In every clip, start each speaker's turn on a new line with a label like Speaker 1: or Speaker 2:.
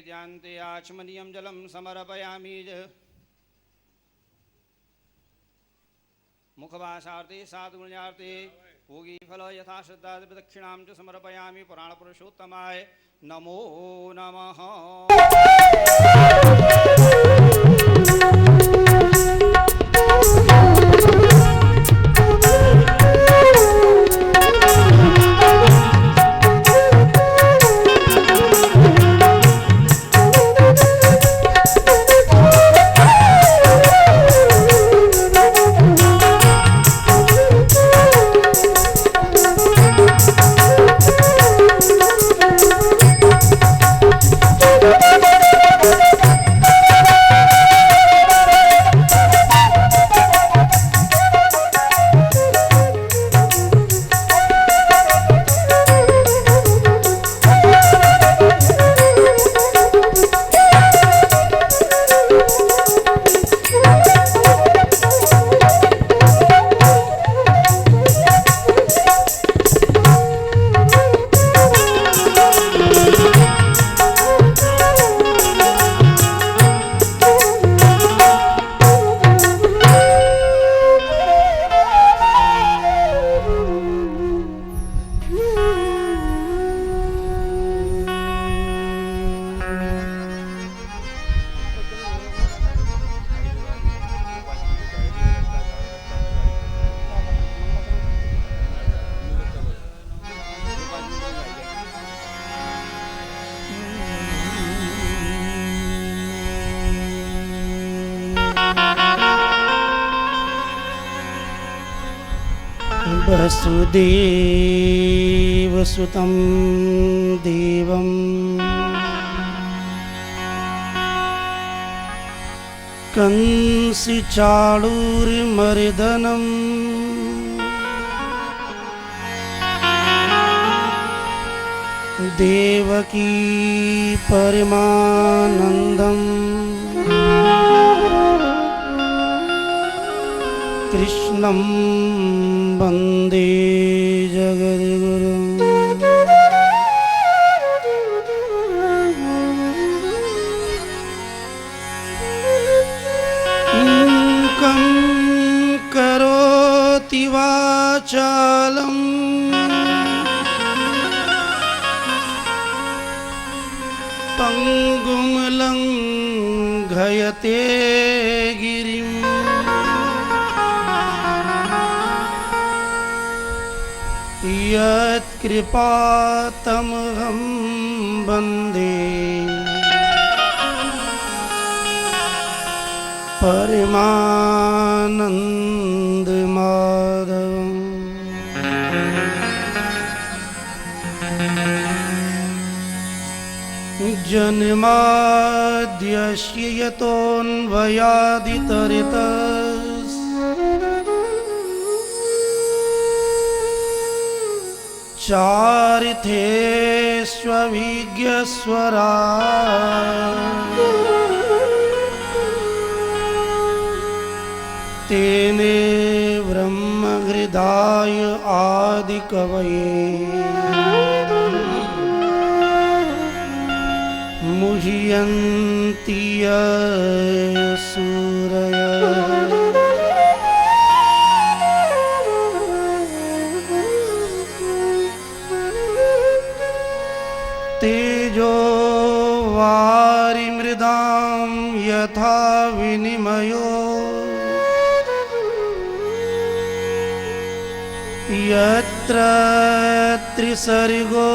Speaker 1: जानते आचमनीयं जलं समर्पयामि मुखवासार्थे साधुगुण्यार्थे भोगी फल यथा श्रद्धा प्रदक्षिणां च समर्पयामि पुराणपुरुषोत्तमाय नमो नमः। वसुदेवसुतं देवं कंसचाणूरमर्दनं देवकी परमानन्दं कृष्णं वन्दे जगद्गुरुम्। मूकं करोति वाचालं पङ्गुं लङ्घयते गिरिम्। यत्कृपातमहं वन्दे परमानन्दमाधवम्। जन्माद्यस्य यतोऽन्वयादितरितस् चारिथेष्वभिज्ञस्वरा तेने ब्रह्महृदाय आदिकवये मुह्यन्ति सूरयः। तेजो वारिमृदां यथा विनिमयो यत्र त्रिसर्गो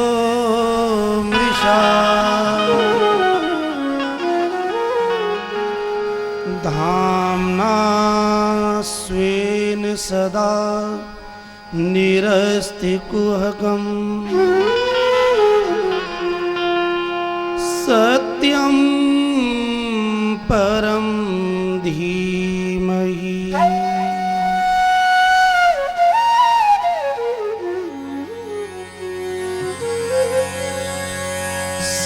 Speaker 1: मृषा धाम्ना स्वेन सदा निरस्तिकुहकम् सत्यं परं धीमहि।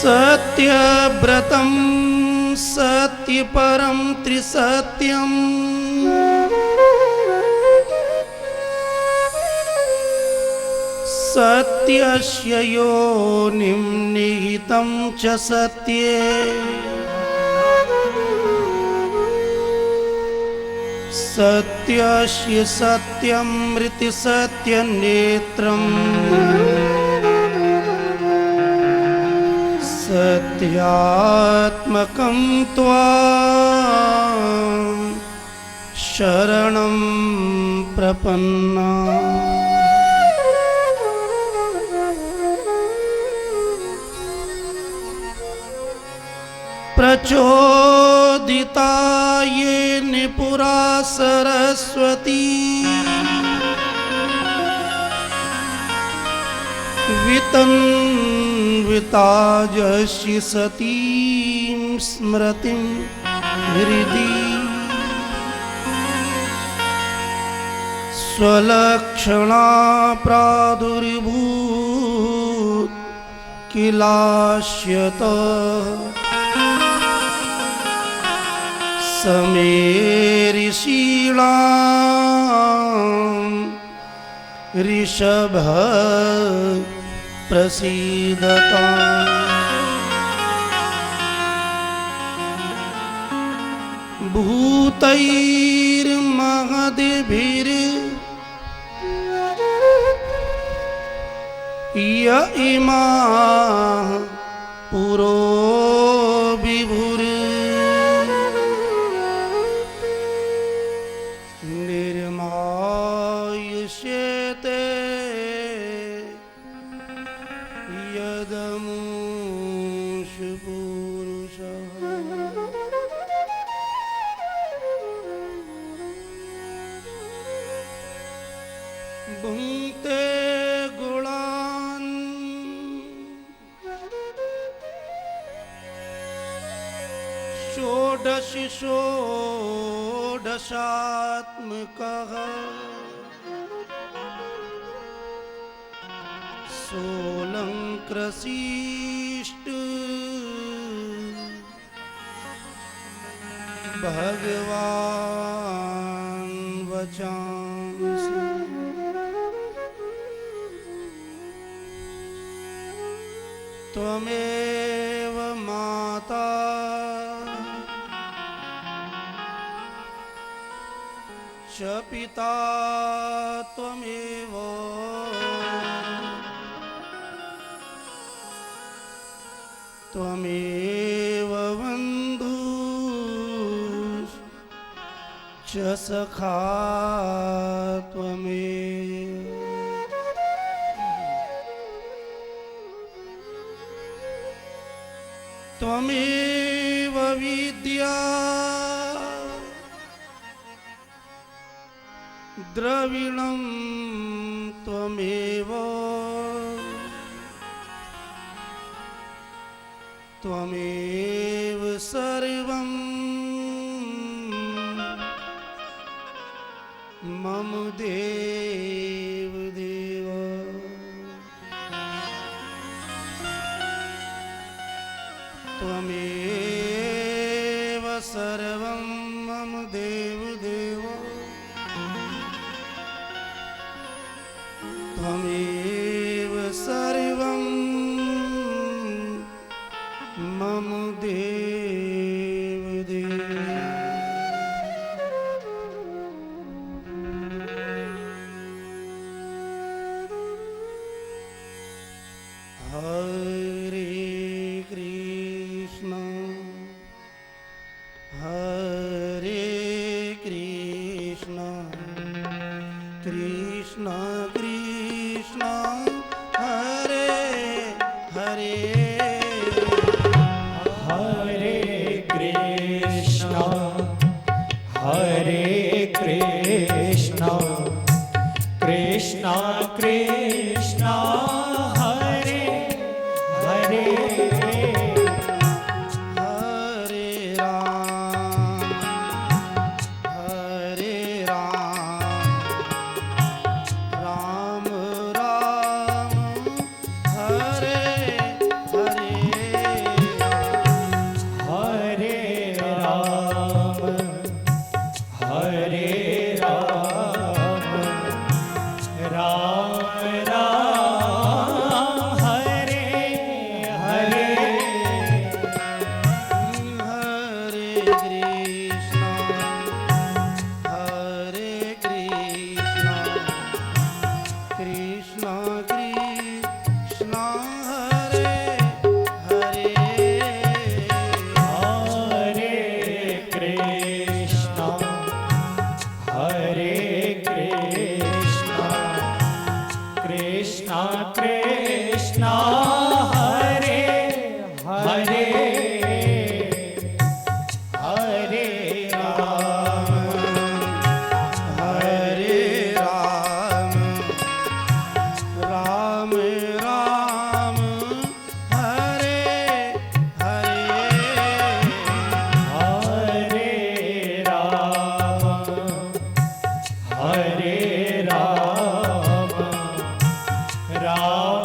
Speaker 1: सत्यव्रतं सत्यपरं त्रिसत्यं
Speaker 2: सत्यस्य योनिं निहितं च सत्ये सत्यस्य सत्यमृति सत्यनेत्रम् सत्यात्मकं त्वां शरणं प्रपन्ना प्रचोदिता येन पुरा सरस्वती वितन्विता यस्य सतीं स्मृतिं हृदि स्वलक्षणा प्रादुर्भूत किलाश्यत समेरिशीलां ऋषभ प्रसीदता भूतैर्महद्भिर् य इमाः पुरो विभुर् निर्मायुष्यते यदमुषु पुरुषः भुङ्क्ते गुणान् षोडशात्मकः सोऽलङ्कृष्ट भगवान् वचांसि त्वमेव माता च पिता त्वमेव त्वमेव बन्धुश्च सखा त्वमेव त्वमेव विद्या द्रविणं त्वमेव त्वमेव सर्वं मम देव देव त्वमेव सर्वं मम देव देव त्वमेव सर्वं मम देव देव हरे कृष्ण कृष्ण कृष्ण हरे हरे
Speaker 3: हरे कृष्ण कृष्ण कृष्ण हरे हरे राम राम कृष्णा हरे हरे हरे
Speaker 2: हरे राम राम राम हरे हरे
Speaker 3: हरे राम राम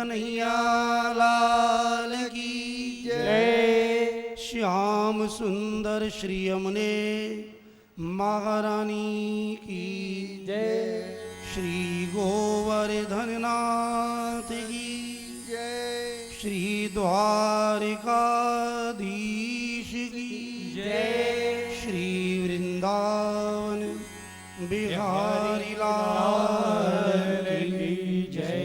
Speaker 2: कन्हैया लाल की
Speaker 3: जय।
Speaker 2: श्याम सुंदर श्री यमुने महारानी की
Speaker 3: जय।
Speaker 2: श्री गोवर्धन नाथ की
Speaker 4: जय
Speaker 2: श्री द्वारिकाधीश की
Speaker 3: जय।
Speaker 2: श्री वृंदावन बिहारी लाल की
Speaker 3: जय।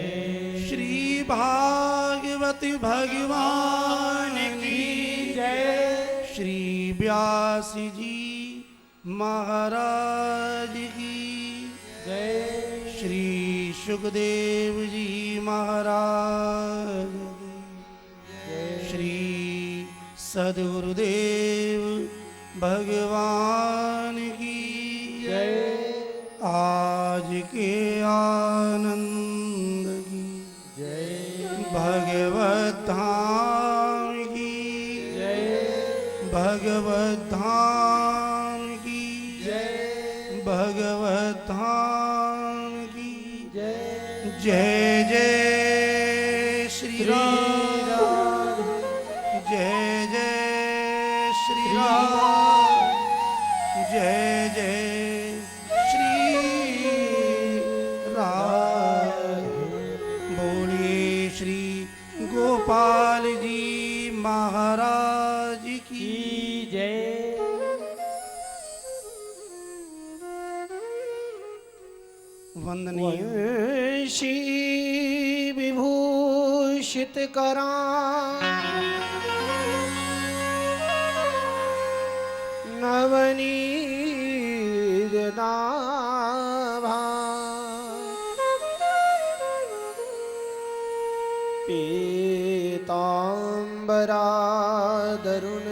Speaker 2: श्री भागवत भगवान की
Speaker 3: जय।
Speaker 2: श्री व्यास जी महाराज की
Speaker 3: जय।
Speaker 2: श्री सुखदेव जी महाराज की श्री सद्गुरुदेव भगवान की
Speaker 3: जय।
Speaker 2: आज के आनंद की
Speaker 3: जय।
Speaker 2: भगवत धाम की
Speaker 3: जय।
Speaker 2: भगवत धाम की
Speaker 3: जय।
Speaker 2: भगवत धाम की
Speaker 3: जय।
Speaker 2: जय जय श्री राम जय जय श्री राम जय जय श्री राम बोलिए श्री गोपाल जी महाराज की
Speaker 3: की जय।
Speaker 2: वंदनीय
Speaker 4: वंशी विभूषित करा नवनीत नाभा पीतांबरा दरुण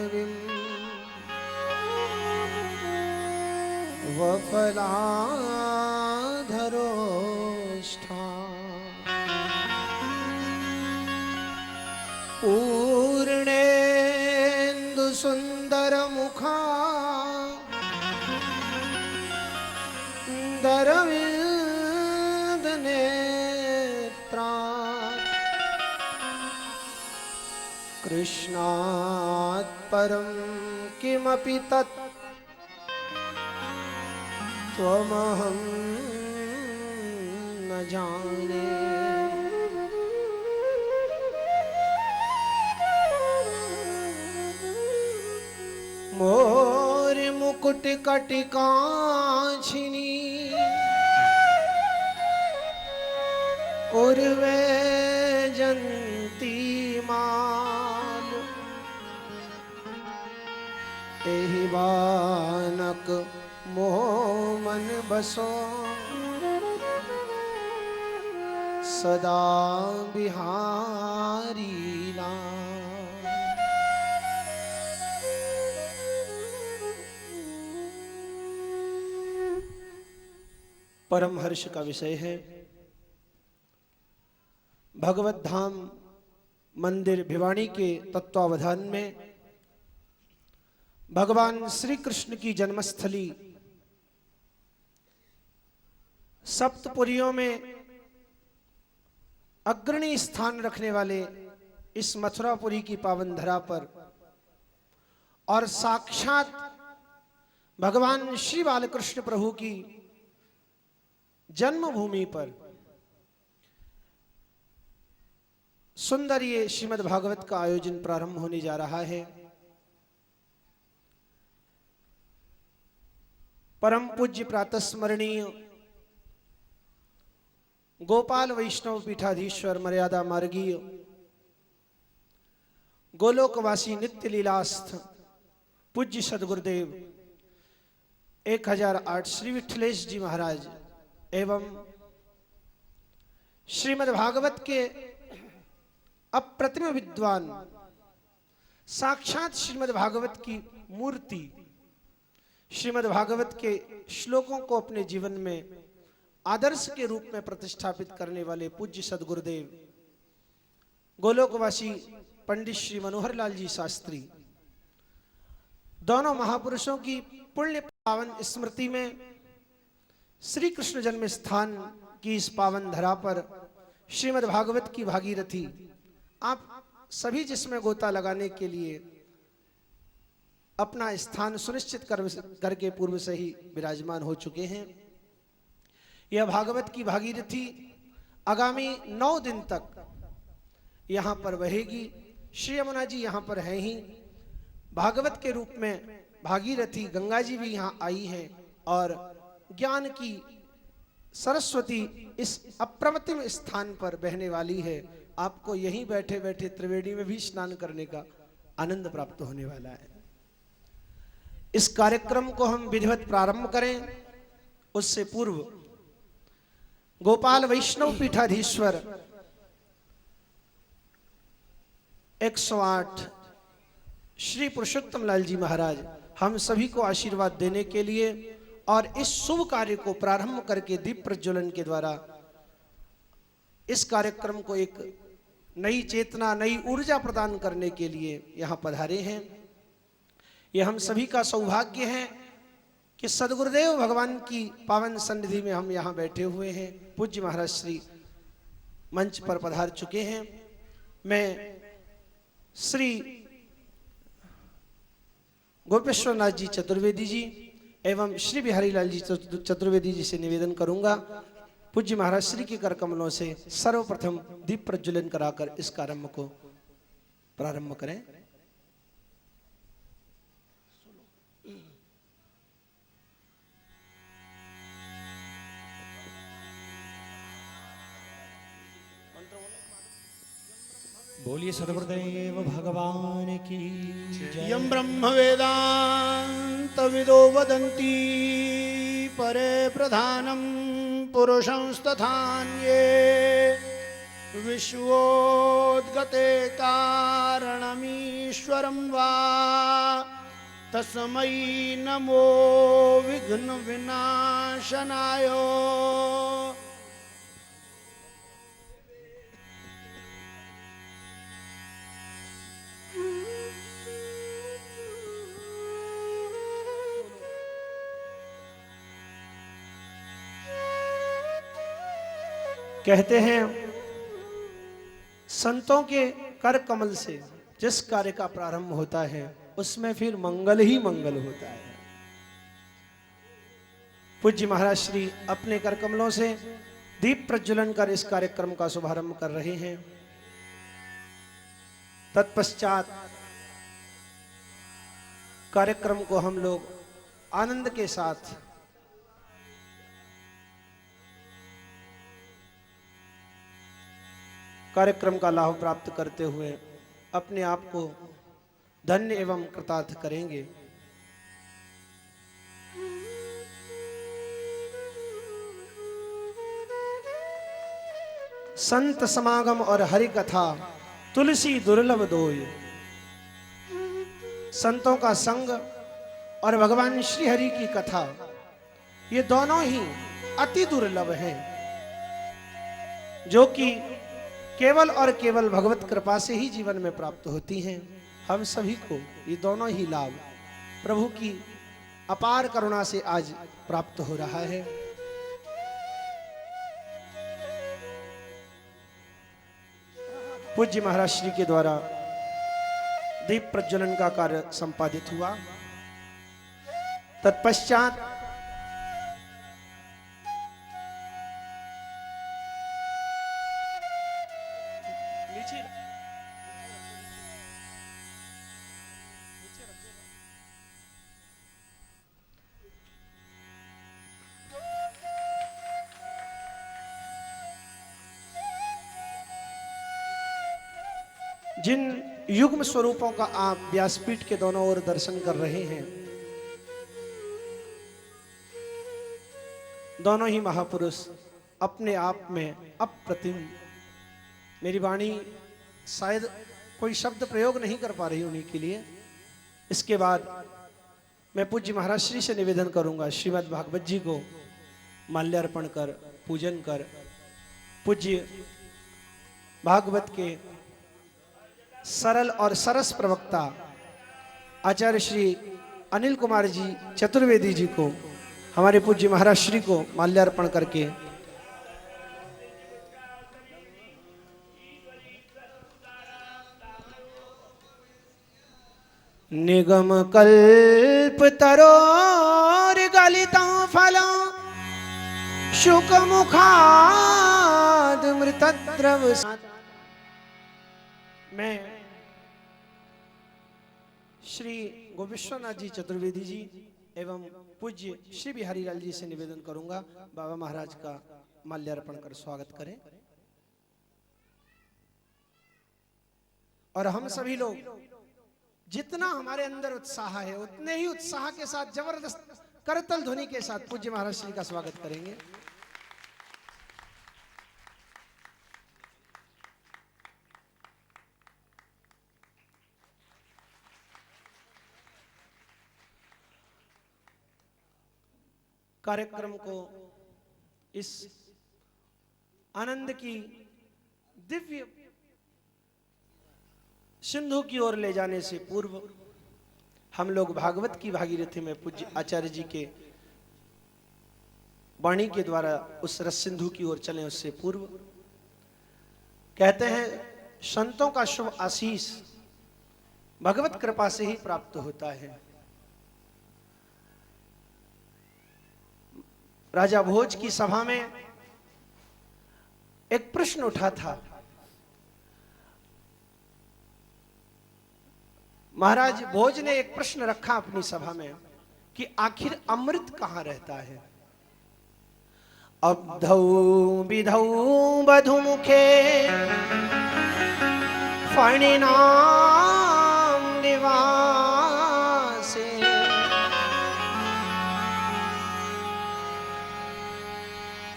Speaker 4: वफलाधरोष्ठा पूर्णेन्दु सुंदर मुखा दरविंद नेत्रा कृष्णात् परं किमपि तत् त्वमहं न जाने। मोर मुकुट कटिकाछिनी उर्वे जंती माल एहि बानक मोह मन बसो सदा बिहारी लाल। परम हर्ष का विषय है भगवत धाम मंदिर भिवानी के तत्वावधान में भगवान श्री कृष्ण की जन्मस्थली सप्तपुरियों में अग्रणी स्थान रखने वाले इस मथुरापुरी की पावन धरा पर और साक्षात भगवान श्री बालकृष्ण प्रभु की जन्मभूमि पर सुंदर ये श्रीमद् भागवत का आयोजन प्रारंभ होने जा रहा है। परम पूज्य प्रातः स्मरणीय गोपाल वैष्णव पीठाधीश्वर मर्यादा मार्गीय गोलोकवासी नित्य लीलास्थ पूज्य सदगुरुदेव 1008 श्री विठलेश जी महाराज एवं श्रीमद् भागवत के अप्रतिम विद्वान साक्षात श्रीमद् भागवत की मूर्ति श्रीमद् भागवत के श्लोकों को अपने जीवन में आदर्श के रूप में प्रतिष्ठापित करने वाले पूज्य सदगुरुदेव गोलोकवासी पंडित श्री मनोहर लाल जी शास्त्री दोनों महापुरुषों की पुण्य पावन स्मृति में श्री कृष्ण जन्म स्थान की इस पावन धरा पर श्रीमद् भागवत की भागीरथी आप सभी जिसमें गोता लगाने के लिए अपना स्थान सुनिश्चित करके पूर्व से ही विराजमान हो चुके हैं। यह भागवत की भागीरथी आगामी 9 दिन तक यहाँ पर बहेगी। श्री यमुना जी यहाँ पर हैं ही, भागवत के रूप में भागीरथी गंगा जी भी यहाँ आई हैं और ज्ञान की सरस्वती इस अप्रतिम स्थान पर बहने वाली है। आपको यहीं बैठे बैठे त्रिवेणी में भी स्नान करने का आनंद प्राप्त होने वाला है। इस कार्यक्रम को हम विधिवत प्रारंभ करें उससे पूर्व गोपाल वैष्णव पीठाधीश्वर 108 श्री पुरुषोत्तम लाल जी महाराज हम सभी को आशीर्वाद देने के लिए और इस शुभ कार्य को प्रारंभ करके दीप प्रज्वलन के द्वारा इस कार्यक्रम को एक नई चेतना, नई ऊर्जा प्रदान करने के लिए यहाँ पधारे हैं। यह हम सभी का सौभाग्य है कि सदगुरुदेव भगवान की पावन सन्निधि में हम यहाँ बैठे हुए हैं। पूज्य महाराज श्री मंच पर पधार चुके हैं। मैं श्री गोपेश्वरनाथ जी चतुर्वेदी जी एवं श्री बिहारी लाल जी चतुर्वेदी जी से निवेदन करूंगा, पूज्य महाराज श्री के कर कमलों से सर्वप्रथम दीप प्रज्वलन कराकर इस कार्यक्रम को प्रारंभ करें।
Speaker 3: बोलिए सद्गुरुदेव भगवान की जय।
Speaker 2: यं ब्रह्म वेदांत विदो वदन्ति परे प्रधानं पुरुषंस्तथान्ये विश्वोद्गते कारणमीश्वरं वा तस्मै नमो विघ्न विनाशनाय।
Speaker 4: कहते हैं संतों के कर कमल से जिस कार्य का प्रारंभ होता है उसमें फिर मंगल ही मंगल होता है। पूज्य महाराज श्री अपने कर कमलों से दीप प्रज्वलन कर इस कार्यक्रम का शुभारंभ कर रहे हैं। तत्पश्चात कार्यक्रम को हम लोग आनंद के साथ कार्यक्रम का लाभ प्राप्त करते हुए अपने आप को धन्य एवं कृतार्थ करेंगे। संत समागम और हरि कथा तुलसी दुर्लभ दोय। संतों का संग और भगवान श्री हरि की कथा ये दोनों ही अति दुर्लभ हैं, जो कि केवल और केवल भगवत कृपा से ही जीवन में प्राप्त होती हैं। हम सभी को ये दोनों ही लाभ प्रभु की अपार करुणा से आज प्राप्त हो रहा है। पूज्य महाराज श्री के द्वारा दीप प्रज्वलन का कार्य संपादित हुआ। तत्पश्चात जिन युग्म स्वरूपों का आप व्यासपीठ के दोनों ओर दर्शन कर रहे हैं, दोनों ही महापुरुष अपने आप में अप्रतिम। मेरी वाणी शायद कोई शब्द प्रयोग नहीं कर पा रही उन्हीं के लिए। इसके बाद मैं पूज्य महाराज श्री से निवेदन करूंगा, श्रीमद् भागवत जी को माल्यार्पण कर पूजन कर पूज्य भागवत के सरल और सरस प्रवक्ता आचार्य श्री अनिल कुमार जी चतुर्वेदी जी को, हमारे पूज्य महाराज श्री को माल्यार्पण करके निगम कल्प तरोर गलितं फलं शुक मुखाद मृतद्रव। मैं श्री गोविश्वनाथ जी चतुर्वेदी जी एवं पूज्य श्री बिहारी लाल जी से निवेदन करूंगा बाबा महाराज का माल्यार्पण कर स्वागत करें। और हम सभी लोग जितना हमारे अंदर उत्साह है उतने ही उत्साह के साथ जबरदस्त करतल ध्वनि के साथ पूज्य महाराज श्री का स्वागत करेंगे। कार्यक्रम को इस आनंद की दिव्य सिंधु की ओर ले जाने से पूर्व हम लोग भागवत की भागीरथी में पूज्य आचार्य जी के वाणी के द्वारा उस रस सिंधु की ओर चलें। उससे पूर्व कहते हैं संतों का शुभ आशीष भगवत कृपा से ही प्राप्त होता है। राजा भोज की सभा में एक प्रश्न उठा था। महाराज भोज ने एक प्रश्न रखा अपनी सभा में कि आखिर अमृत कहां रहता है। अब्धौ विधौ बधुमुखे फणिनाम निवासे।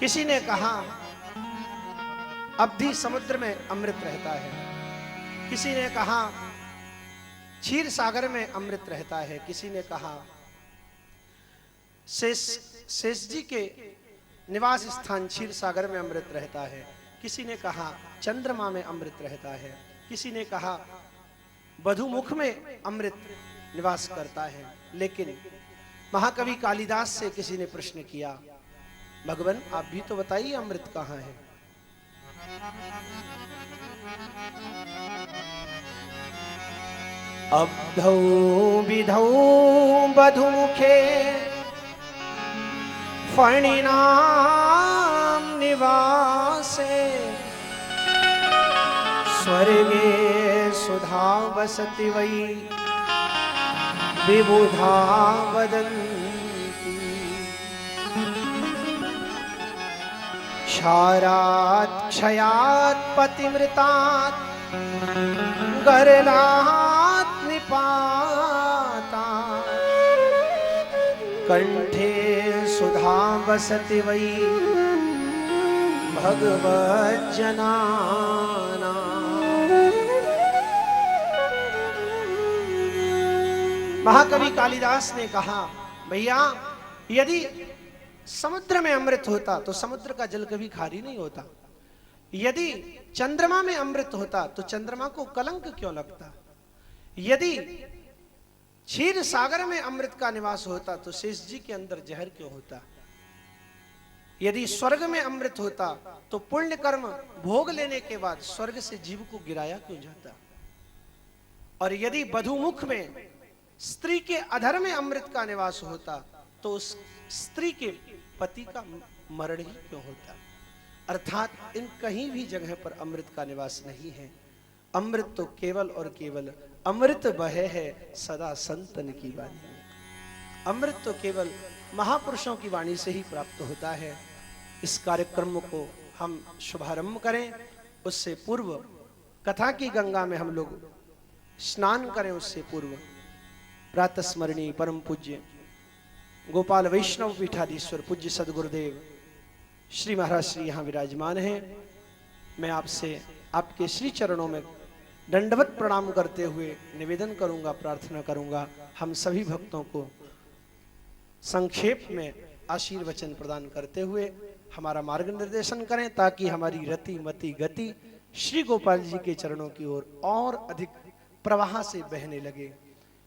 Speaker 4: किसी ने कहा अवधि समुद्र में अमृत रहता है, किसी ने कहा क्षीर सागर में अमृत रहता है, किसी ने कहा शेष जी के निवास स्थान क्षीर सागर में अमृत रहता है, किसी ने कहा चंद्रमा में अमृत रहता है, किसी ने कहा बधुमुख में अमृत निवास करता है। लेकिन महाकवि कालिदास से किसी ने प्रश्न किया, भगवान आप भी तो बताइए अमृत कहां है। अब्धौ विधौ बधुमुखे फणिनाम निवासे। स्वर्गे सुधा वसति वै विबुधा वदन्ति। क्षारात् क्षयात् पतिमृतात् गरलात् निपाता। कंठे सुधा वसति वै भगवज्जनाना। महाकवि कालिदास ने कहा भैया यदि समुद्र में अमृत होता तो समुद्र का जल कभी खारी नहीं होता। यदि चंद्रमा में अमृत होता तो चंद्रमा को कलंक क्यों लगता। यदि क्षीर सागर में अमृत का निवास होता तो शेष जी के अंदर जहर क्यों होता। यदि स्वर्ग में अमृत होता तो पुण्य कर्म भोग लेने के बाद स्वर्ग से जीव को गिराया क्यों जाता। और यदि बधुमुख में स्त्री के अधर में अमृत का निवास होता तो उस स्त्री के पति का मरण ही क्यों होता। अर्थात इन कहीं भी जगह पर अमृत का निवास नहीं है। अमृत तो केवल और केवल अमृत बहे है सदा संतन की वाणी में। अमृत तो केवल महापुरुषों की वाणी से ही प्राप्त होता है। इस कार्यक्रम को हम शुभारंभ करें उससे पूर्व कथा की गंगा में हम लोग स्नान करें। उससे पूर्व प्रातः स्मरणीय परम पूज्य गोपाल वैष्णव पीठाधीश्वर पूज्य सदगुरुदेव श्री महाराज श्री यहाँ विराजमान हैं। मैं आपसे आपके श्री चरणों में दंडवत प्रणाम करते हुए निवेदन करूंगा, प्रार्थना करूंगा हम सभी भक्तों को संक्षेप में आशीर्वचन प्रदान करते हुए हमारा मार्गनिर्देशन करें ताकि हमारी रति मति गति श्री गोपाल जी के चरणों की ओर और अधिक प्रवाह से बहने लगे।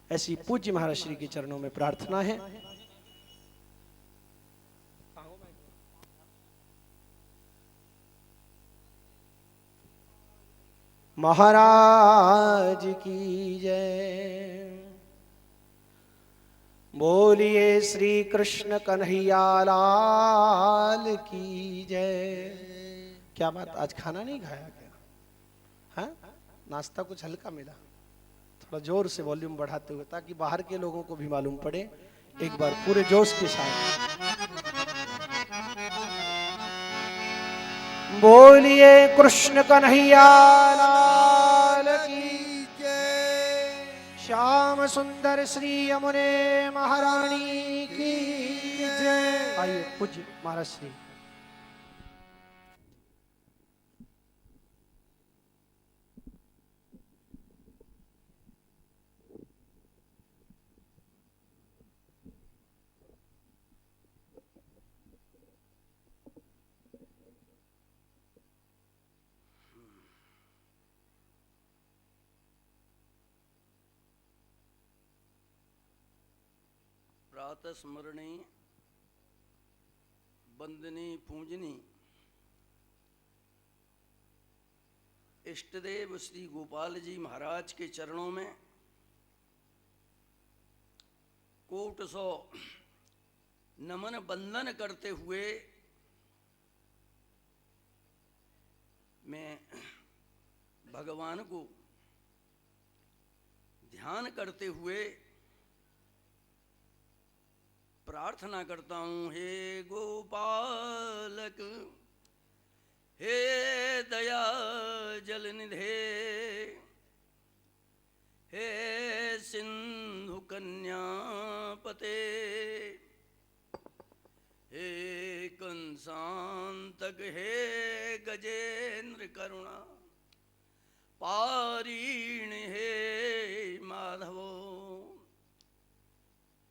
Speaker 4: ऐसी पूज्य महाराज श्री के चरणों में प्रार्थना है। महाराज की जय। बोलिए श्री कृष्ण कन्हैया लाल की जय। क्या बात, आज खाना नहीं खाया क्या? हाँ, नाश्ता कुछ हल्का मिला? थोड़ा जोर से वॉल्यूम बढ़ाते हुए, ताकि बाहर के लोगों को भी मालूम पड़े। एक बार पूरे जोश के साथ बोलिए कृष्ण कन्हैया लाल की
Speaker 2: जय।
Speaker 4: श्याम सुंदर श्री यमुने महारानी की जय। आइए पूज्य महाराज श्री।
Speaker 5: प्रातः स्मरणी वंदनी पूजनी इष्टदेव श्री गोपाल जी महाराज के चरणों में कोट सौ नमन वंदन करते हुए मैं भगवान को ध्यान करते हुए प्रार्थना करता हूँ। हे गोपालक, हे दया जल निधे, हे सिंधु कन्यापते, हे कंसांतक, हे गजेंद्र करुणा पारीण, हे माधवो,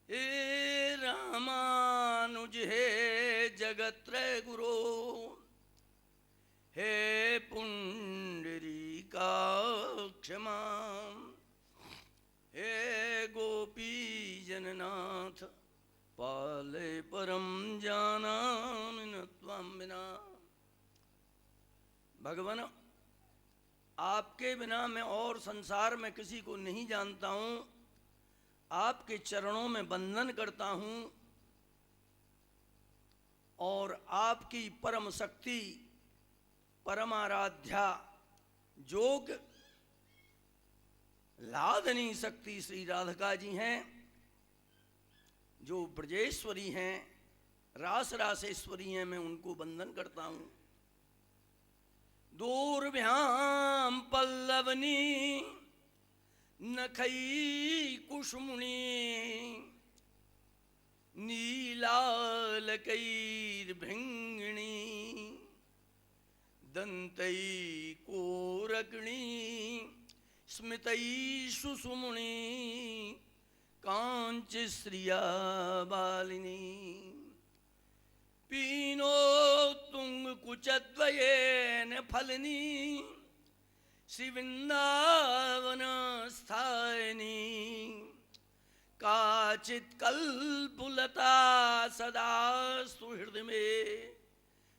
Speaker 5: हे रामानुज, हे जगत्रय गुरो, हे पुंडरीकाक्षमा, हे गोपी जननाथ, पाले परम जानामि न त्वां विना। भगवान, आपके बिना मैं और संसार में किसी को नहीं जानता हूँ। आपके चरणों में वंदन करता हूँ और आपकी परम शक्ति, परमाराध्या, जोग लादनी शक्ति श्री राधिका जी हैं, जो ब्रजेश्वरी हैं, रास रासेश्वरी हैं। मैं उनको वंदन करता हूँ। दूरभ्याम पल्लवनी नखई कुसुमुनी, नीलालकैर्भिङ्गिणी, दन्तै कोरकणी, स्मितै सुसुमुनी, काञ्चश्रिया बालिनी, पीनो तुङ्गकुचद्वयेन फलनी, श्रीवृंदावन स्थायिनी, काचित् कल्पुलता सदा सुहृद में,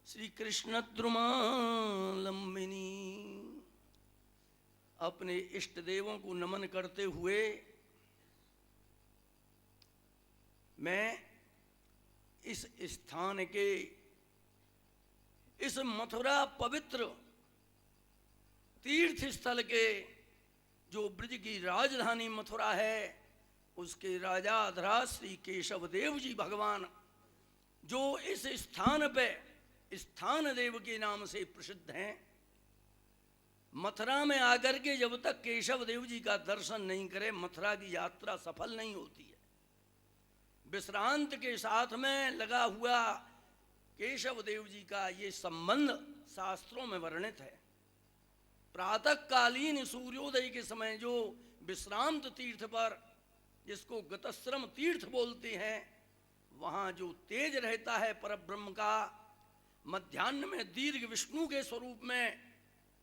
Speaker 5: श्री कृष्ण द्रुमालंबिनी। अपने इष्ट देवों को नमन करते हुए मैं इस स्थान के, इस मथुरा पवित्र तीर्थ स्थल के, जो ब्रज की राजधानी मथुरा है, उसके राजाधराज श्री केशव देव जी भगवान, जो इस स्थान पे स्थान देव के नाम से प्रसिद्ध हैं। मथुरा में आकर के जब तक केशव देव जी का दर्शन नहीं करे, मथुरा की यात्रा सफल नहीं होती है। विश्रांत के साथ में लगा हुआ केशव देव जी का ये संबंध शास्त्रों में वर्णित है। प्रातःकालीन सूर्योदय के समय जो विश्रांत तीर्थ पर, जिसको गतश्रम तीर्थ बोलते हैं, वहाँ जो तेज रहता है परब्रह्म का, मध्याह्न में दीर्घ विष्णु के स्वरूप में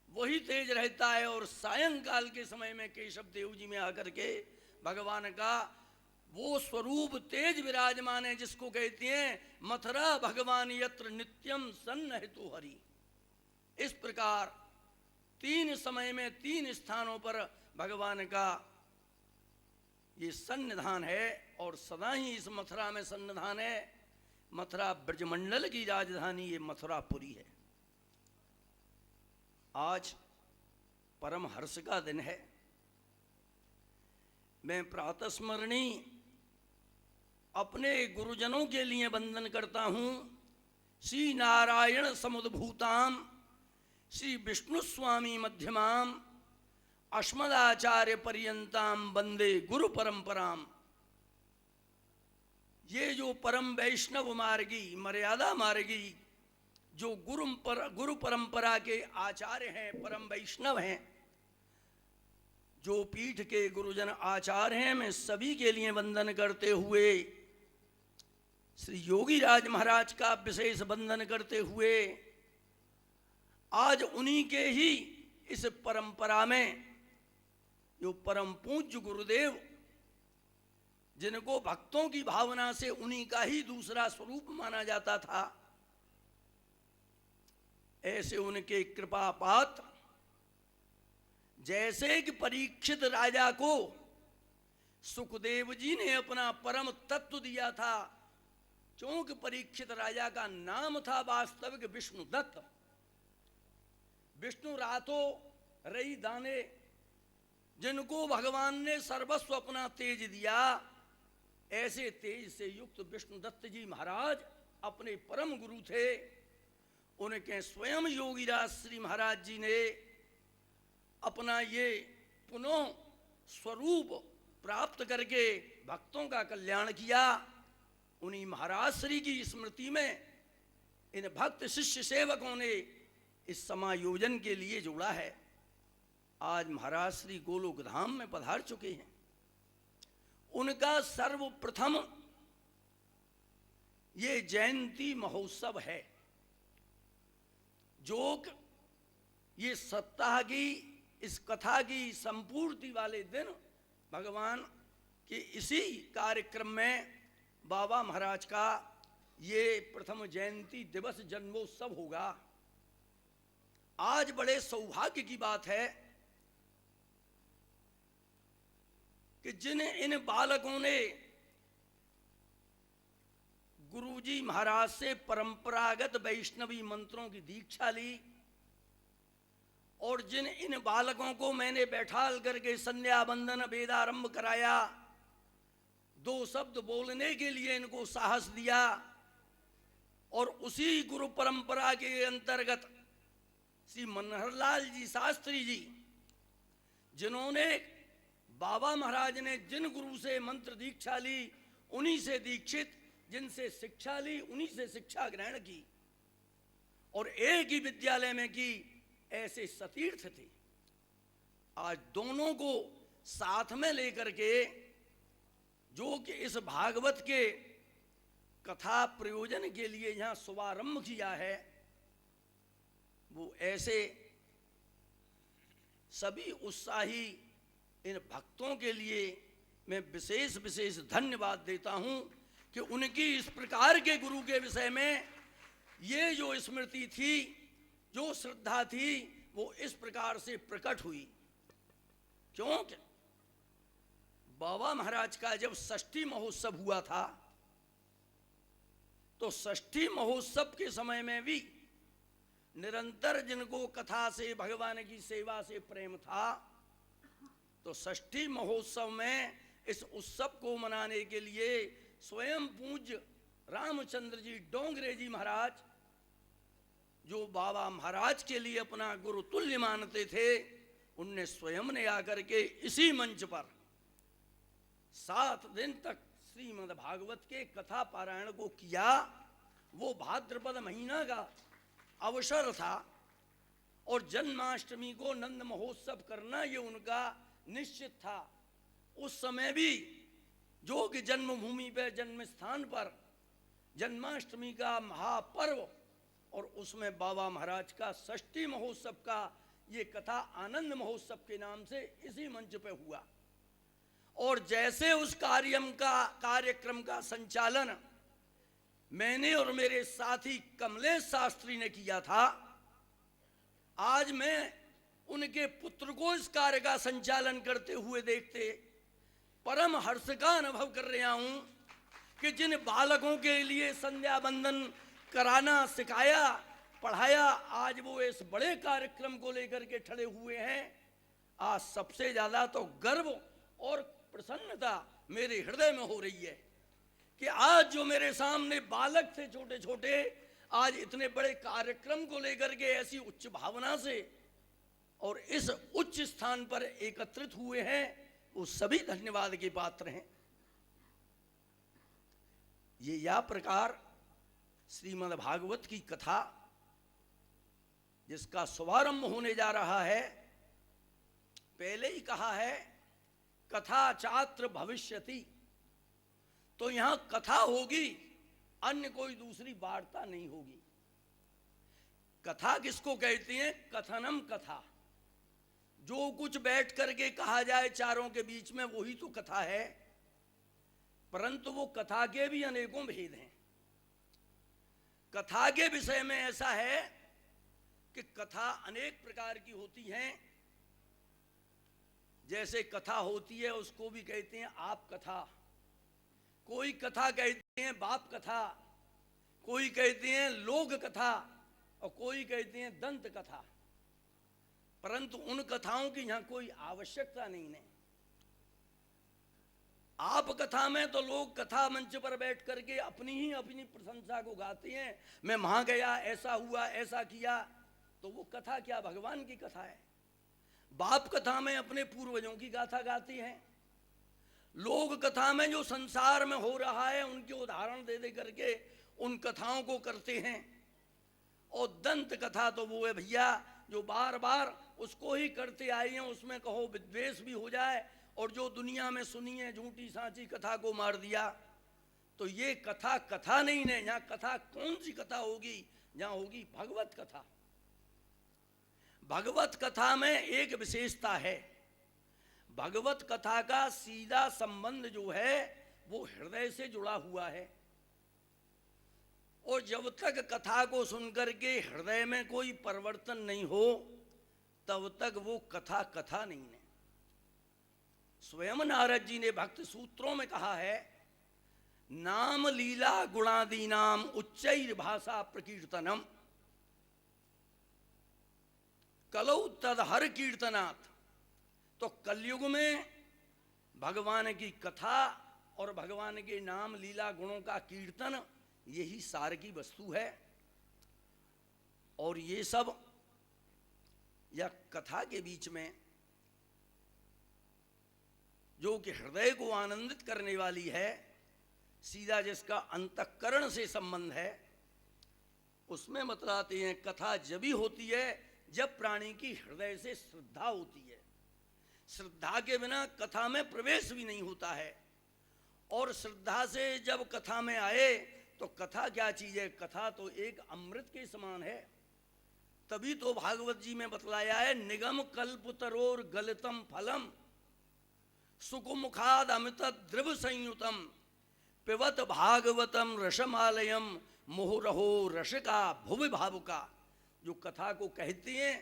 Speaker 5: वही तेज रहता है। और सायंकाल के समय में केशव देव जी में आकर के भगवान का वो स्वरूप तेज विराजमान है, जिसको कहते हैं मथुरा भगवान यत्र नित्यम सन्नहितो हरि। इस प्रकार तीन समय में तीन स्थानों पर भगवान का ये सन्निधान है। और सदा ही इस मथुरा में सन्निधान है। मथुरा ब्रजमंडल की राजधानी ये मथुरापुरी है। आज परम हर्ष का दिन है। मैं प्रातः स्मरणी अपने गुरुजनों के लिए वंदन करता हूं। श्री नारायण समुद्भूताम श्री विष्णु स्वामी मध्यमाम अस्मदाचार्य पर्यंताम वंदे गुरु परंपराम। ये जो परम वैष्णव मार्गी मर्यादा मार्गी जो गुरु परंपरा के आचार्य हैं, परम वैष्णव हैं, जो पीठ के गुरुजन आचार्य हैं, मैं सभी के लिए वंदन करते हुए श्री योगी राज महाराज का विशेष वंदन करते हुए आज उन्हीं के ही इस परंपरा में जो परम पूज्य गुरुदेव जिनको भक्तों की भावना से उन्हीं का ही दूसरा स्वरूप माना जाता था, ऐसे उनके कृपा पात्र जैसे कि परीक्षित राजा को सुखदेव जी ने अपना परम तत्व दिया था, क्योंकि परीक्षित राजा का नाम था वास्तविक विष्णुदत्त। विष्णु रातो रई दाने, जिनको भगवान ने सर्वस्व अपना तेज दिया, ऐसे तेज से युक्त विष्णुदत्त जी महाराज अपने परम गुरु थे। उनके स्वयं योगीराज श्री महाराज जी ने अपना ये पुनः स्वरूप प्राप्त करके भक्तों का कल्याण किया। उन्हीं महाराज श्री की स्मृति में इन भक्त शिष्य सेवकों ने इस समायोजन के लिए जोड़ा है। आज महाराज श्री गोलोक धाम में पधार चुके हैं। उनका सर्वप्रथम ये जयंती महोत्सव है, जो ये सप्ताह की इस कथा की संपूर्ति वाले दिन भगवान के इसी कार्यक्रम में बाबा महाराज का ये प्रथम जयंती दिवस जन्मोत्सव होगा। आज बड़े सौभाग्य की बात है कि जिन इन बालकों ने गुरुजी महाराज से परंपरागत वैष्णवी मंत्रों की दीक्षा ली, और जिन इन बालकों को मैंने बैठाल करके संध्या वंदन वेदारंभ कराया, दो शब्द बोलने के लिए इनको साहस दिया, और उसी गुरु परंपरा के अंतर्गत श्री मनहरलाल जी शास्त्री जी, जिन्होंने बाबा महाराज ने जिन गुरु से मंत्र दीक्षा ली उन्हीं से दीक्षित, जिनसे शिक्षा ली उन्हीं से शिक्षा ग्रहण की, और एक ही विद्यालय में की, ऐसे सतीर्थ थे। आज दोनों को साथ में लेकर के जो कि इस भागवत के कथा प्रयोजन के लिए यहाँ शुभारंभ किया है, वो ऐसे सभी उत्साही इन भक्तों के लिए मैं विशेष विशेष धन्यवाद देता हूं कि उनकी इस प्रकार के गुरु के विषय में ये जो स्मृति थी, जो श्रद्धा थी, वो इस प्रकार से प्रकट हुई। क्योंकि बाबा महाराज का जब षष्ठी महोत्सव हुआ था, तो षष्ठी महोत्सव के समय में भी निरंतर जिनको कथा से भगवान की सेवा से प्रेम था, तो षष्ठी महोत्सव में इस उत्सव को मनाने के लिए स्वयं पूज्य रामचंद्र जी डोंगरे जी महाराज, जो बाबा महाराज के लिए अपना गुरु तुल्य मानते थे, उनने स्वयं ने आकर के इसी मंच पर 7 दिन तक श्रीमद् भागवत के कथा पारायण को किया। वो भाद्रपद महीना का अवसर था, और जन्माष्टमी को नंद महोत्सव करना ये उनका निश्चित था। उस समय भी जो कि जन्मभूमि पर, जन्म स्थान पर जन्माष्टमी का महापर्व, और उसमें बाबा महाराज का षष्ठी महोत्सव का ये कथा आनंद महोत्सव के नाम से इसी मंच पे हुआ। और जैसे उस कार्यक्रम का संचालन मैंने और मेरे साथी कमलेश शास्त्री ने किया था, आज मैं उनके पुत्र को इस कार्य का संचालन करते हुए देखते परम हर्ष का अनुभव कर रहा हूं कि जिन बालकों के लिए संध्या बंदन कराना सिखाया पढ़ाया, आज वो इस बड़े कार्यक्रम को लेकर के खड़े हुए हैं। आज सबसे ज्यादा तो गर्व और प्रसन्नता मेरे हृदय में हो रही है कि आज जो मेरे सामने बालक थे छोटे छोटे, आज इतने बड़े कार्यक्रम को लेकर के ऐसी उच्च भावना से और इस उच्च स्थान पर एकत्रित हुए हैं, वो सभी धन्यवाद के पात्र हैं। ये या प्रकार श्रीमद् भागवत की कथा जिसका शुभारंभ होने जा रहा है, पहले ही कहा है कथा चात्र भविष्यति, तो यहां कथा होगी, अन्य कोई दूसरी वार्ता नहीं होगी। कथा किसको कहते हैं? कथनम कथा, जो कुछ बैठ करके कहा जाए चारों के बीच में वही तो कथा है। परंतु वो कथा के भी अनेकों भेद हैं। कथा के विषय में ऐसा है कि कथा अनेक प्रकार की होती हैं। जैसे कथा होती है उसको भी कहते हैं आप कथा, कोई कथा कहते हैं बाप कथा, कोई कहते हैं लोक कथा और कोई कहते हैं दंत कथा। परंतु उन कथाओं की यहां कोई आवश्यकता नहीं है। आप कथा में तो लोग कथा मंच पर बैठ करके अपनी प्रशंसा को गाते हैं, मैं वहां गया, ऐसा हुआ, ऐसा किया, तो वो कथा क्या भगवान की कथा है। बाप कथा में अपने पूर्वजों की गाथा गाते हैं। लोग कथा में जो संसार में हो रहा है उनके उदाहरण दे दे करके उन कथाओं को करते हैं। और दंत कथा तो वो है भैया जो बार बार उसको ही करते आए हैं, उसमें कहो विद्वेष भी हो जाए और जो दुनिया में सुनी है झूठी सांची कथा को मार दिया। तो ये कथा कथा नहीं है। यहाँ कथा कौन सी कथा होगी? जहाँ होगी भगवत कथा। भगवत कथा में एक विशेषता है, भगवत कथा का सीधा संबंध जो है वो हृदय से जुड़ा हुआ है। और जब तक कथा को सुनकर के हृदय में कोई परिवर्तन नहीं हो तब तक वो कथा कथा नहीं है। स्वयं नारद जी ने भक्त सूत्रों में कहा है, नाम लीला गुणादि नाम उच्चैर भाषा प्रकीर्तनम कलौ तद हर कीर्तनात्। तो कलयुग में भगवान की कथा और भगवान के नाम लीला गुणों का कीर्तन यही सार की वस्तु है। और ये सब या कथा के बीच में जो कि हृदय को आनंदित करने वाली है, सीधा जिसका अंतःकरण से संबंध है, उसमें बतलाते हैं कथा जब ही होती है जब प्राणी की हृदय से श्रद्धा होती है। श्रद्धा के बिना कथा में प्रवेश भी नहीं होता है। और श्रद्धा से जब कथा में आए तो कथा क्या चीज है? कथा तो एक अमृत के समान है। तभी तो भागवत जी में बतलाया है, निगम कल्पतरोर गलितम फलम सुकुमुखाद अमित द्रव संयुतम पिबत भागवतम रसमालयम मोहरहो रसिका भुवि भावुका। जो कथा को कहती हैं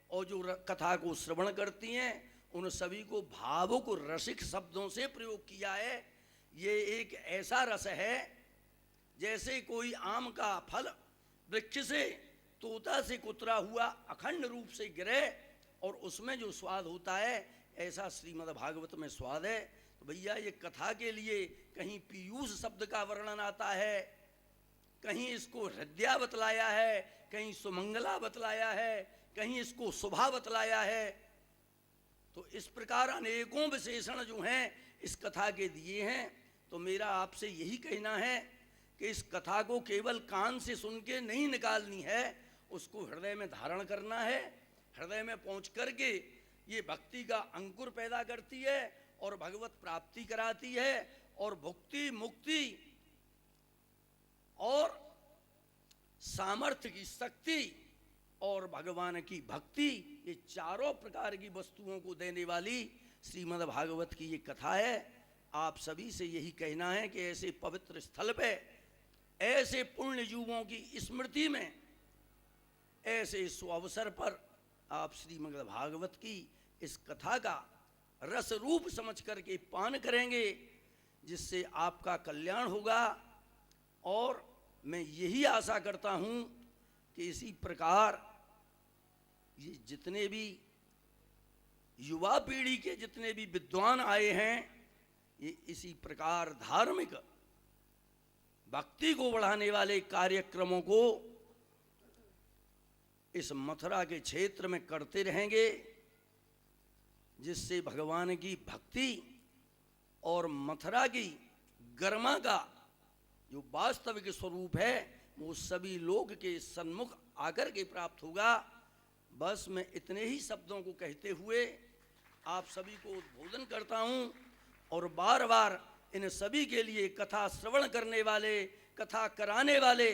Speaker 5: और जो कथा को श्रवण करती हैं उन सभी को भावुक रसिक शब्दों से प्रयोग किया है। ये एक ऐसा रस है जैसे कोई आम का फल वृक्ष से तोता से कुतरा हुआ अखंड रूप से गिरे और उसमें जो स्वाद होता है, ऐसा श्रीमद् भागवत में स्वाद है। तो भैया ये कथा के लिए कहीं पीयूष शब्द का वर्णन आता है, कहीं इसको हृदया बतलाया है, कहीं सुमंगला बतलाया है, कहीं इसको शुभा बतलाया है। तो इस प्रकार अनेकों विशेषण जो हैं इस कथा के दिए हैं। तो मेरा आपसे यही कहना है कि इस कथा को केवल कान से सुन के नहीं निकालनी है, उसको हृदय में धारण करना है। हृदय में पहुंच करके ये भक्ति का अंकुर पैदा करती है और भगवत प्राप्ति कराती है और भुक्ति मुक्ति और सामर्थ्य की शक्ति और भगवान की भक्ति, ये चारों प्रकार की वस्तुओं को देने वाली श्रीमद् भागवत की ये कथा है। आप सभी से यही कहना है कि ऐसे पवित्र स्थल पे, ऐसे पुण्य युगों की स्मृति में, ऐसे सुअवसर पर आप श्रीमद् भागवत की इस कथा का रस रूप समझ करके पान करेंगे, जिससे आपका कल्याण होगा। और मैं यही आशा करता हूं कि इसी प्रकार ये जितने भी युवा पीढ़ी के जितने भी विद्वान आए हैं, ये इसी प्रकार धार्मिक भक्ति को बढ़ाने वाले कार्यक्रमों को इस मथुरा के क्षेत्र में करते रहेंगे, जिससे भगवान की भक्ति और मथुरा की गरिमा का जो वास्तविक स्वरूप है वो सभी लोग के सन्मुख आकर के प्राप्त होगा। बस मैं इतने ही शब्दों को कहते हुए आप सभी को उद्बोधन करता हूं और बार बार इन सभी के लिए कथा श्रवण करने वाले, कथा कराने वाले,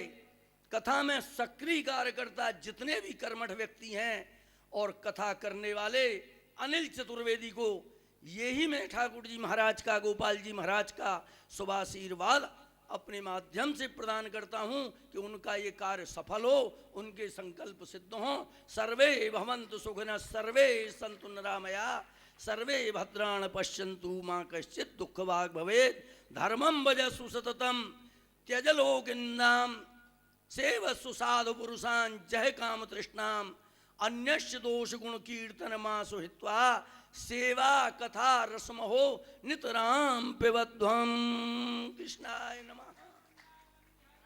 Speaker 5: कथा में सक्रिय कार्यकर्ता जितने भी कर्मठ व्यक्ति हैं और कथा करने वाले अनिल चतुर्वेदी को यही मैं ठाकुर जी महाराज का, गोपाल जी महाराज का शुभ आशीर्वाद अपने माध्यम से प्रदान करता हूं कि उनका ये कार्य सफल हो, उनके संकल्प सिद्ध हों। सर्वे भवन्तु सुखिनः, सर्वे सन्तु निरामया, सर्वे भद्राणि पश्यन्तु मा कश्चित् दुःखभाग् भवेत्। धर्मं भजस्व सततं त्यज लोकनिन्दां, सेवस्व साधु पुरुषान् जय काम तृष्णां, अन्यस्य दोष गुण कीर्तन मासु हित्वा, सेवा कथा रसमहो नितराम पिबध्वं। कृष्णाय नमः।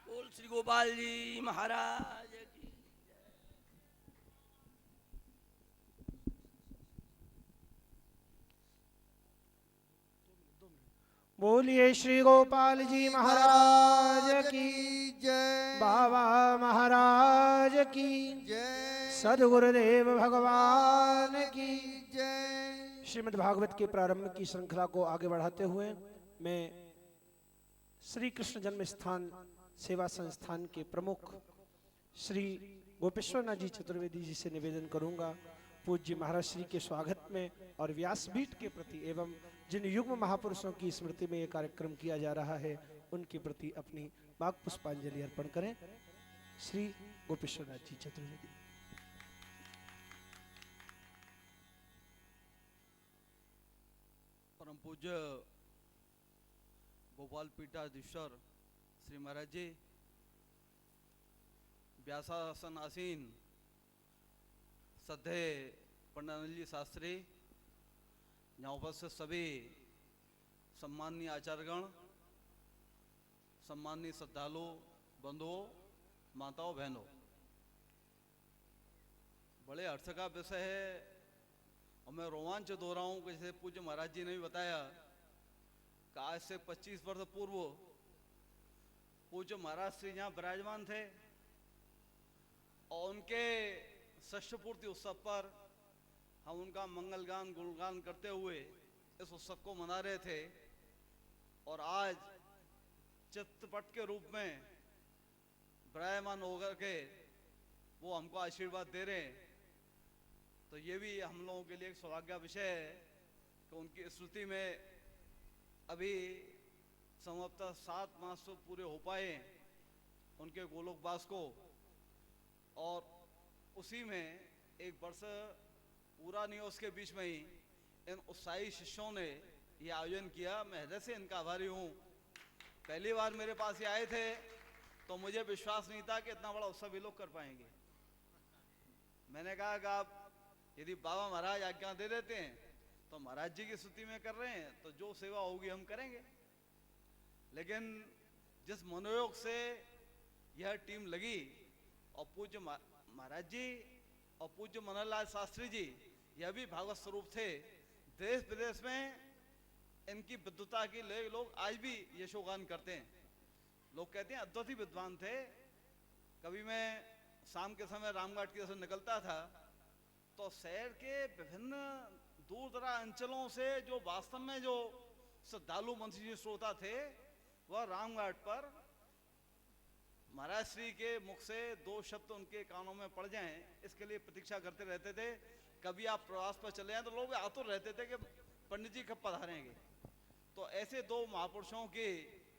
Speaker 5: बोल श्री गोपाल जी महाराज की।
Speaker 4: बोलिए श्री गोपाल जी महाराज की,
Speaker 2: जय
Speaker 4: बाबा महाराज की,
Speaker 2: जय
Speaker 4: सदगुरुदेव भगवान की।
Speaker 2: जय।
Speaker 4: श्रीमद् भागवत के प्रारंभ की श्रृंखला को आगे बढ़ाते हुए मैं श्री कृष्ण जन्म स्थान सेवा संस्थान के प्रमुख श्री गोपेश्वरनाथ जी चतुर्वेदी जी से निवेदन करूंगा, पूज्य महाराज श्री के स्वागत में और व्यासपीठ के प्रति एवं जिन युग्म महापुरुषों की स्मृति में यह कार्यक्रम किया जा रहा है उनके प्रति अपनी वाक पुष्पांजलि अर्पण करें। श्री गोपेश्वरनाथ जी चतुर्वेदी।
Speaker 6: परम पूज्य गोपाल पीठाधीश्वर श्री महाराज जी, व्यासासन आसीन सद्धे पंडित अनिल जी शास्त्री, यहाँ उपस्थित सभी सम्माननीय आचार्यगण, सम्माननीय श्रद्धालु बंधुओं, माताओं बहनों, बड़े हर्ष का विषय है और मैं रोमांच हो रहा हूँ। जैसे पूज्य महाराज जी ने भी बताया कि आज से 25 वर्ष पूर्व पूज्य महाराज श्री यहाँ विराजमान थे और उनके षष्ठ पूर्ति उत्सव पर हम उनका मंगल गान गुणगान करते हुए इस उत्सव को मना रहे थे और आज चित्रपट के रूप में विराजमान होकर के वो हमको आशीर्वाद दे रहे हैं। तो ये भी हम लोगों के लिए एक सौभाग्य विषय है कि उनकी स्मृति में अभी संभवतः 7 मास तो पूरे हो पाए उनके गोलोकवास को, और उसी में एक वर्ष पूरा नहीं हो उसके बीच में ही इन उत्साही शिष्यों ने ये आयोजन किया। मैं हृदय से इनका आभारी हूँ। पहली बार मेरे पास ये आए थे तो मुझे विश्वास नहीं था कि इतना बड़ा उत्सव ये लोग कर पाएंगे। मैंने कहा कि आप यदि बाबा महाराज आज्ञा दे देते हैं तो महाराज जी की स्तुति में कर रहे हैं तो जो सेवा होगी हम करेंगे। लेकिन जिस मनोयोग से यह टीम लगी और पूज्य महाराज जी और पूज्य मनोहर लाल शास्त्री जी यह भी भागवत स्वरूप थे। देश विदेश में इनकी विद्वता के लिए लोग आज भी यशोगान करते हैं। लोग कहते हैं अद्वितीय विद्वान थे। कभी मैं शाम के समय रामघाट की तरफ से निकलता था तो शहर के विभिन्न दूर दराज अंचलों से जो वास्तव में जो श्रद्धालु मंत्री श्रोता थे वह रामघाट पर महाराज श्री के मुख से 2 शब्द उनके कानों में पड़ जाएं इसके लिए प्रतीक्षा करते रहते थे। कभी आप प्रवास पर चले जाएं तो लोग आतुर रहते थे कि पंडित जी कब पधारेंगे। तो ऐसे 2 महापुरुषों की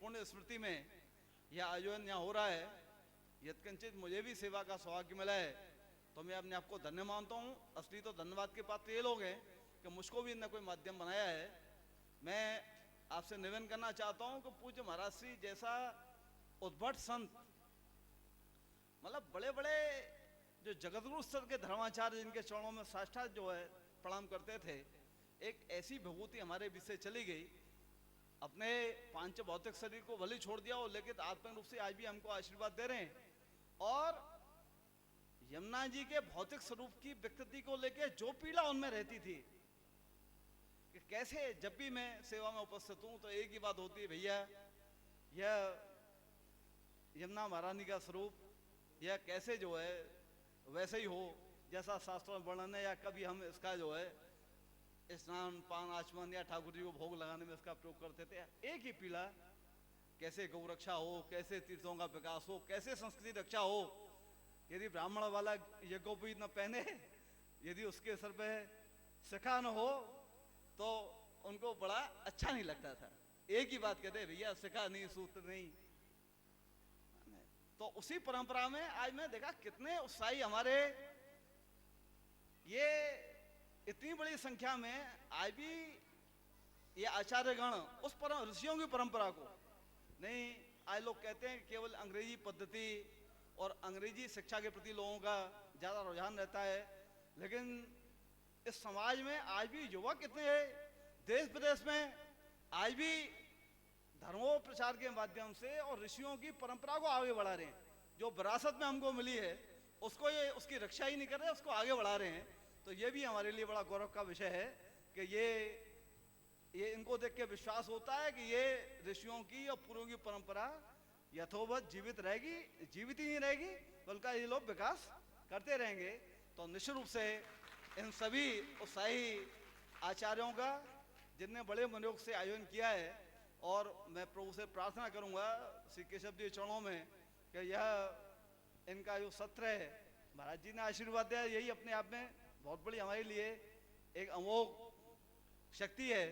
Speaker 6: पुण्य स्मृति में यह आयोजन यहाँ हो रहा है। यत्किंचित मुझे भी सेवा का सौभाग्य मिला है तो मैं अपने आप को धन्य मानता हूँ। असली तो धन्यवाद के पात्र ये लोग हैं कि कि मुझको भी इनने कोई माध्यम बनाया है। मैं आपसे निवेदन करना चाहता हूं कि पूज्य महाराज श्री जैसा उद्भट संत, मतलब बड़े बड़े जो जगतगुरु स्तर के धर्माचार्य जिनके चरणों में साष्टांग जो है प्रणाम करते थे, एक ऐसी विभूति हमारे बीच से चली गई। अपने पांच भौतिक शरीर को भले छोड़ दिया हो, लेकिन आत्मिक रूप से आज भी हमको आशीर्वाद दे रहे हैं। और यमुना जी के भौतिक स्वरूप की विकृति को लेकर जो पीड़ा उनमें रहती थी कि कैसे जब भी मैं सेवा में उपस्थित हूं तो एक ही बात होती है, भैया यह यमुना महारानी का स्वरूप यह कैसे जो है वैसे ही हो जैसा शास्त्रों में वर्णन है, या कभी हम इसका जो है स्नान पान आचमन या ठाकुर जी को भोग लगाने में इसका प्रयोग करते थे। एक ही पीड़ा, कैसे गौ रक्षा हो, कैसे तीर्थों का विकास हो, कैसे संस्कृति रक्षा हो। यदि ब्राह्मण वाला यज्ञोपवीत न पहने, यदि उसके सर पे शिखा न हो तो उनको बड़ा अच्छा नहीं लगता था। एक ही बात कहते, भैया शिखा नहीं, सूत्र नहीं। तो उसी परंपरा में आज मैं देखा कितने उत्साही हमारे, ये इतनी बड़ी संख्या में आज भी ये आचार्यगण उस ऋषियों की परंपरा को नहीं। आज लोग कहते हैं केवल अंग्रेजी पद्धति और अंग्रेजी शिक्षा के प्रति लोगों का ज्यादा रुझान रहता है, लेकिन इस समाज में आज भी युवक कितने हैं, देश विदेश में आज भी धर्मों प्रचार के माध्यम से और ऋषियों की परंपरा को आगे बढ़ा रहे हैं। जो विरासत में हमको मिली है उसको ये उसकी रक्षा ही नहीं कर रहे, उसको आगे बढ़ा रहे हैं। तो ये भी हमारे लिए बड़ा गौरव का विषय है कि ये इनको देख के विश्वास होता है कि ये ऋषियों की और पूर्वों की परंपरा यथोवत जीवित रहेगी, जीवित ही नहीं रहेगी बल्कि ये लोग विकास करते रहेंगे। तो निश्चित रूप से इन सभी उत्साही आचार्यों का जिनने बड़े मनोयोग से आयोजन किया है, और मैं प्रभु से प्रार्थना करूंगा श्री केशव जी चरणों में कि यह इनका जो सत्र है, महाराज जी ने आशीर्वाद दिया, यही अपने आप में बहुत बड़ी हमारे लिए एक अमोघ शक्ति है।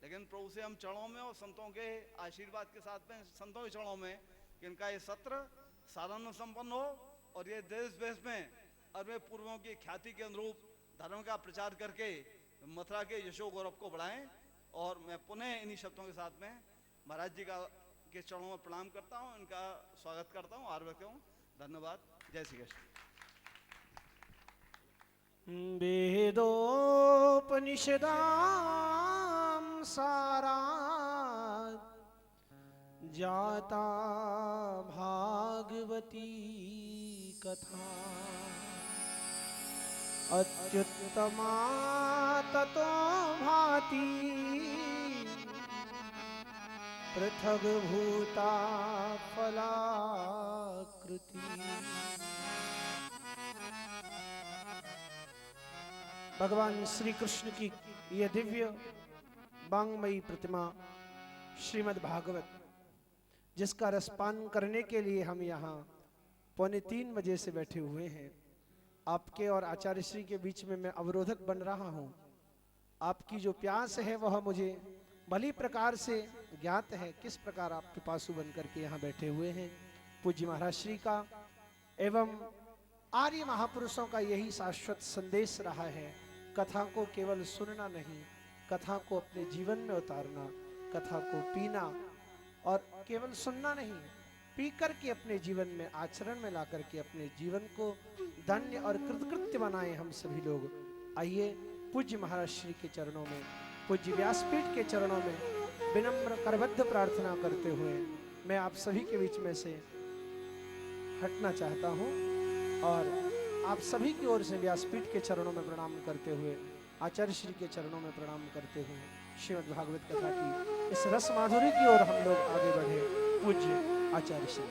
Speaker 6: लेकिन प्रभु से हम चरणों में और संतों के आशीर्वाद के साथ में संतों के चरणों में कि इनका ये सत्र साधन संपन्न हो और ये देश देश में अरबे पूर्वों की ख्याति के अनुरूप धर्म का प्रचार करके मथुरा के यशो गौरव को बढ़ाएं। और मैं पुनः इन्हीं शब्दों के साथ में महाराज जी के चरणों में प्रणाम करता हूं, इनका स्वागत करता हूं, आभार व्यक्त हूं। धन्यवाद। जय श्री कृष्ण।
Speaker 4: वेदोपनिषदां सारात् जाता भागवती कथा अत्युत्तमा ततो भाति पृथग भूता फलाकृति। भगवान श्री कृष्ण की यह दिव्य वांग्मयी प्रतिमा श्रीमद् भागवत, जिसका रसपान करने के लिए हम यहाँ 2:45 बजे से बैठे हुए हैं। आपके और आचार्य श्री के बीच में मैं अवरोधक बन रहा हूँ। आपकी जो प्यास है वह मुझे भली प्रकार से ज्ञात है, किस प्रकार आप पिपासु बन करके यहाँ बैठे हुए हैं। पूज्य महाराज श्री का एवं आर्य महापुरुषों का यही शाश्वत संदेश रहा है, कथा को केवल सुनना नहीं, कथा को अपने जीवन में उतारना, कथा को पीना और केवल सुनना नहीं, पी करके अपने जीवन में आचरण में ला करके अपने जीवन को धन्य और कृतकृत्य बनाएं हम सभी लोग। आइए पूज्य महाराज श्री के चरणों में, पूज्य व्यासपीठ के चरणों में विनम्र करबद्ध प्रार्थना करते हुए मैं आप सभी के बीच में से हटना चाहता हूँ और आप सभी की ओर से व्यासपीठ के चरणों में प्रणाम करते हुए, आचार्य श्री के चरणों में प्रणाम करते हुए श्रीमद् भागवत कथा की इस रस माधुरी की ओर हम लोग आगे बढ़े। पूज्य आचार्य श्री।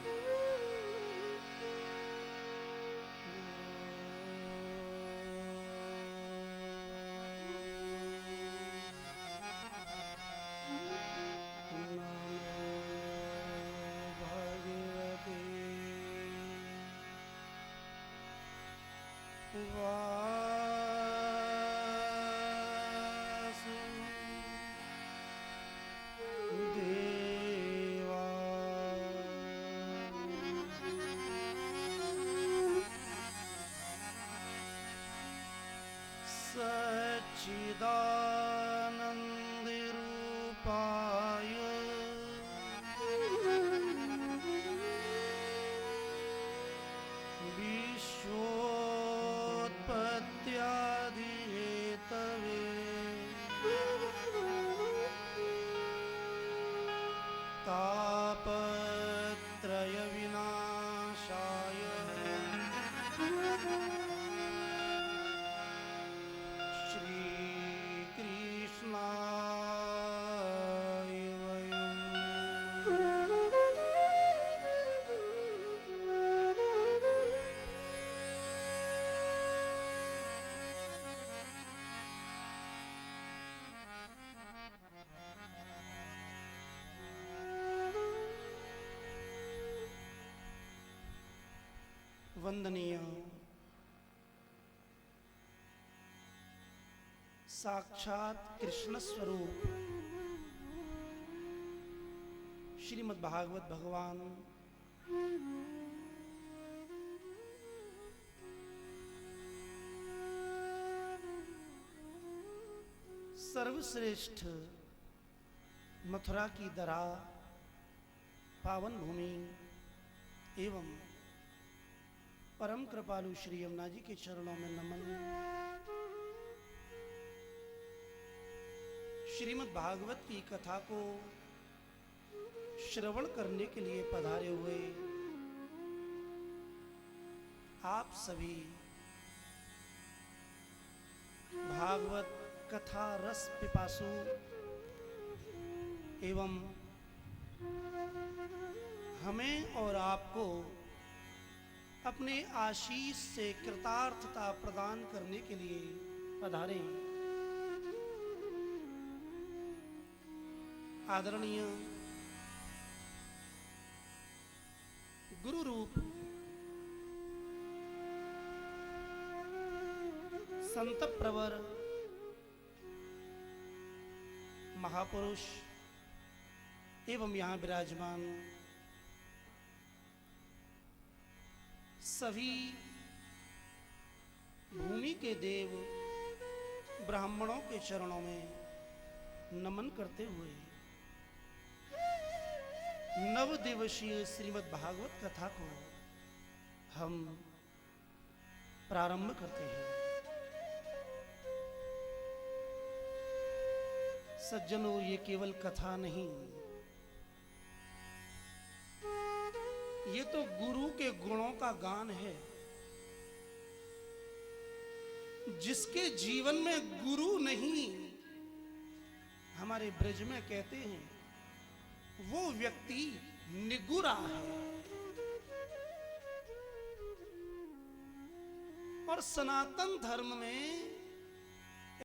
Speaker 1: सच्चिदानन्दरूपाय विश्वोत्पत्त्यादिहेतवे तापत्रयविनाशाय श्रीकृष्णाय वयम् वंदनीय साक्षात कृष्ण स्वरूप श्रीमद् भागवत भगवान सर्वश्रेष्ठ मथुरा की दरा पावन भूमि एवं परम कृपालु श्री यमुना जी के चरणों में नमन। श्रीमद् भागवत की कथा को श्रवण करने के लिए पधारे हुए आप सभी भागवत कथा रस पिपासु एवं हमें और आपको अपने आशीष से कृतार्थता प्रदान करने के लिए पधारे आदरणीय गुरु रूप संत प्रवर महापुरुष एवं यहाँ विराजमान सभी भूमि के देव ब्राह्मणों के चरणों में नमन करते हुए नव दिवसीय श्रीमद् भागवत कथा को हम प्रारंभ करते हैं। सज्जनों, ये केवल कथा नहीं, ये तो गुरु के गुणों का गान है। जिसके जीवन में गुरु नहीं, हमारे ब्रज में कहते हैं वो व्यक्ति निगुरा है। और सनातन धर्म में